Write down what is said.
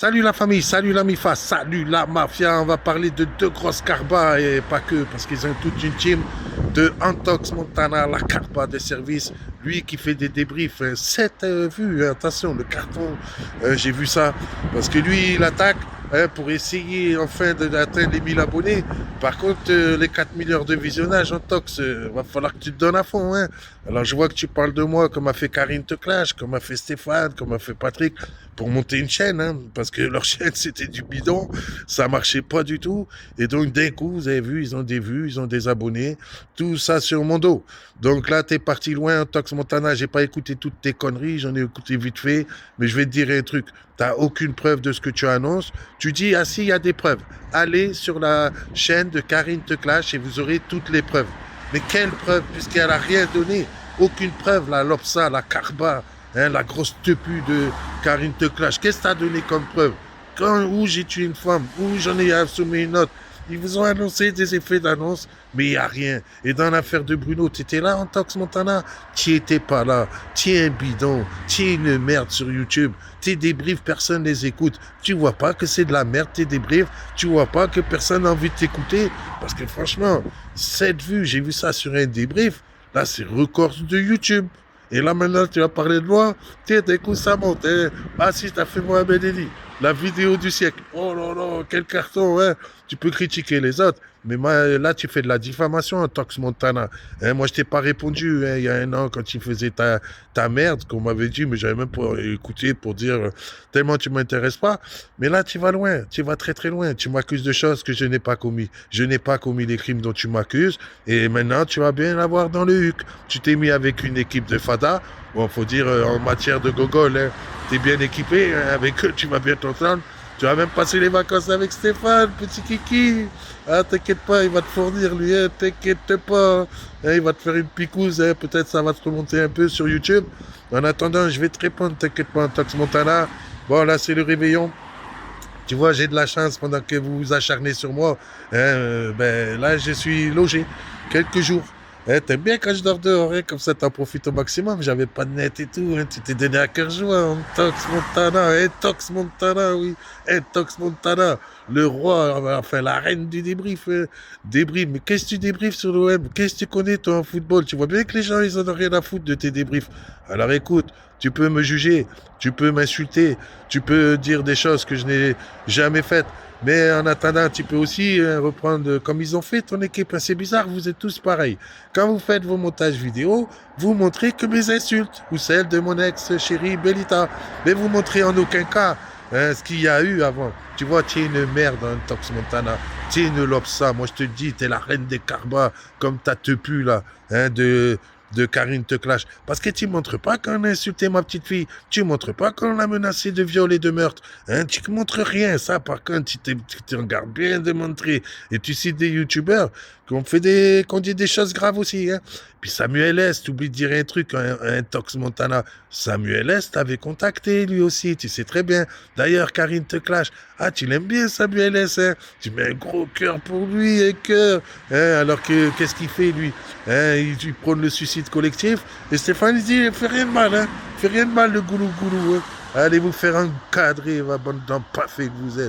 Salut la famille, salut la MIFA, salut la mafia. On va parler de deux grosses carbas et pas que, parce qu'ils ont toute une team de Antox Montana, la carba des services. Lui qui fait des débriefs, 7 vues, attention, le carton, j'ai vu ça. Parce que lui, il attaque pour essayer enfin d'atteindre les 1000 abonnés. Par contre, les 4 millions de visionnages, Antox, va falloir que tu te donnes à fond. Alors je vois que tu parles de moi comme a fait Karine Te Clash, comme a fait Stéphane, comme a fait Patrick, pour monter une chaîne, parce que leur chaîne c'était du bidon, ça marchait pas du tout. Et donc d'un coup, vous avez vu, ils ont des vues, ils ont des abonnés, tout ça sur mon dos. Donc là, t'es parti loin, Tox Montana, j'ai pas écouté toutes tes conneries, j'en ai écouté vite fait, mais je vais te dire un truc, t'as aucune preuve de ce que tu annonces. Tu dis, ah si, il y a des preuves. Allez sur la chaîne de Karine Te Clash et vous aurez toutes les preuves. Mais quelle preuve, puisqu'elle n'a rien donné. Aucune preuve, la Lopsa, la Carba, la grosse tepu de Karine Te Clash. Qu'est-ce que tu as donné comme preuve? Où j'ai tué une femme, où j'en ai assommé une autre. Ils vous ont annoncé des effets d'annonce, mais il n'y a rien. Et dans l'affaire de Bruno, tu étais là en Tox Montana? Tu n'étais pas là. Tu es un bidon. Tu es une merde sur YouTube. Tes débriefs, personne ne les écoute. Tu vois pas que c'est de la merde, tes débriefs. Tu vois pas que personne n'a envie de t'écouter. Parce que franchement, 7 vues, j'ai vu ça sur un débrief. Là, c'est record de YouTube. Et là, maintenant, tu vas parler de moi. Tiens, d'un coup, ça monte. Ah, si, t'as fait Mohamed Ali. La vidéo du siècle. Oh là là, quel carton, Tu peux critiquer les autres. Mais moi, là, tu fais de la diffamation, Tox Montana. Moi, je t'ai pas répondu, il y a un an, quand tu faisais ta merde, qu'on m'avait dit, mais j'avais même pas écouté pour dire tellement tu m'intéresses pas. Mais là, tu vas loin. Tu vas très, très loin. Tu m'accuses de choses que je n'ai pas commis. Je n'ai pas commis les crimes dont tu m'accuses. Et maintenant, tu vas bien l'avoir dans le huc. Tu t'es mis avec une équipe de Fada. Bon, faut dire, en matière de gogol, t'es bien équipé. Avec eux, tu vas bien t'entendre. Tu vas même passer les vacances avec Stéphane, petit kiki. Ah, t'inquiète pas, il va te fournir, lui, t'inquiète pas. Il va te faire une picouse, peut-être ça va te remonter un peu sur YouTube. En attendant, je vais te répondre, t'inquiète pas, Tox Montana. Bon, là, c'est le réveillon. Tu vois, j'ai de la chance pendant que vous vous acharnez sur moi. Là, je suis logé quelques jours. T'aimes bien quand je dors dehors, comme ça t'en profites au maximum. J'avais pas de net et tout, tu t'es donné à cœur joie. Tox Montana, Tox Montana, oui. Tox Montana, le roi, enfin la reine du débrief. Débrief, mais qu'est-ce que tu débriefes sur le web? Qu'est-ce que tu connais toi en football? Tu vois bien que les gens, ils en ont rien à foutre de tes débriefs. Alors écoute, tu peux me juger, tu peux m'insulter, tu peux dire des choses que je n'ai jamais faites. Mais en attendant, tu peux aussi reprendre comme ils ont fait ton équipe. C'est bizarre, vous êtes tous pareils. Quand vous faites vos montages vidéo, vous montrez que mes insultes ou celles de mon ex-chérie Belita. Mais vous montrez en aucun cas ce qu'il y a eu avant. Tu vois, tu es une merde, Tox Montana. Tu es une lopsa. Moi, je te dis, tu es la reine des carbas, comme ta tepu là, de Karine Te Clash. Parce que tu ne montres pas qu'on a insulté ma petite fille. Tu ne montres pas qu'on l'a menacé de viol et de meurtre. Tu ne montres rien. Ça, par contre, tu te regardes bien de montrer. Et tu cites des youtubeurs qu'on dit des choses graves aussi. Puis Samuel S, tu oublies de dire un truc, un Tox Montana. Samuel S t'avait contacté lui aussi, tu sais très bien. D'ailleurs, Karine Te Clash. Ah, tu l'aimes bien Samuel S, Tu mets un gros cœur pour lui, un cœur. Alors que, qu'est-ce qu'il fait lui? Il prône le suicide collectif. Et Stéphane, il dit, fais rien de mal, Fais rien de mal, le goulou-goulou, Allez vous faire encadrer, va bande d'empafés que vous êtes.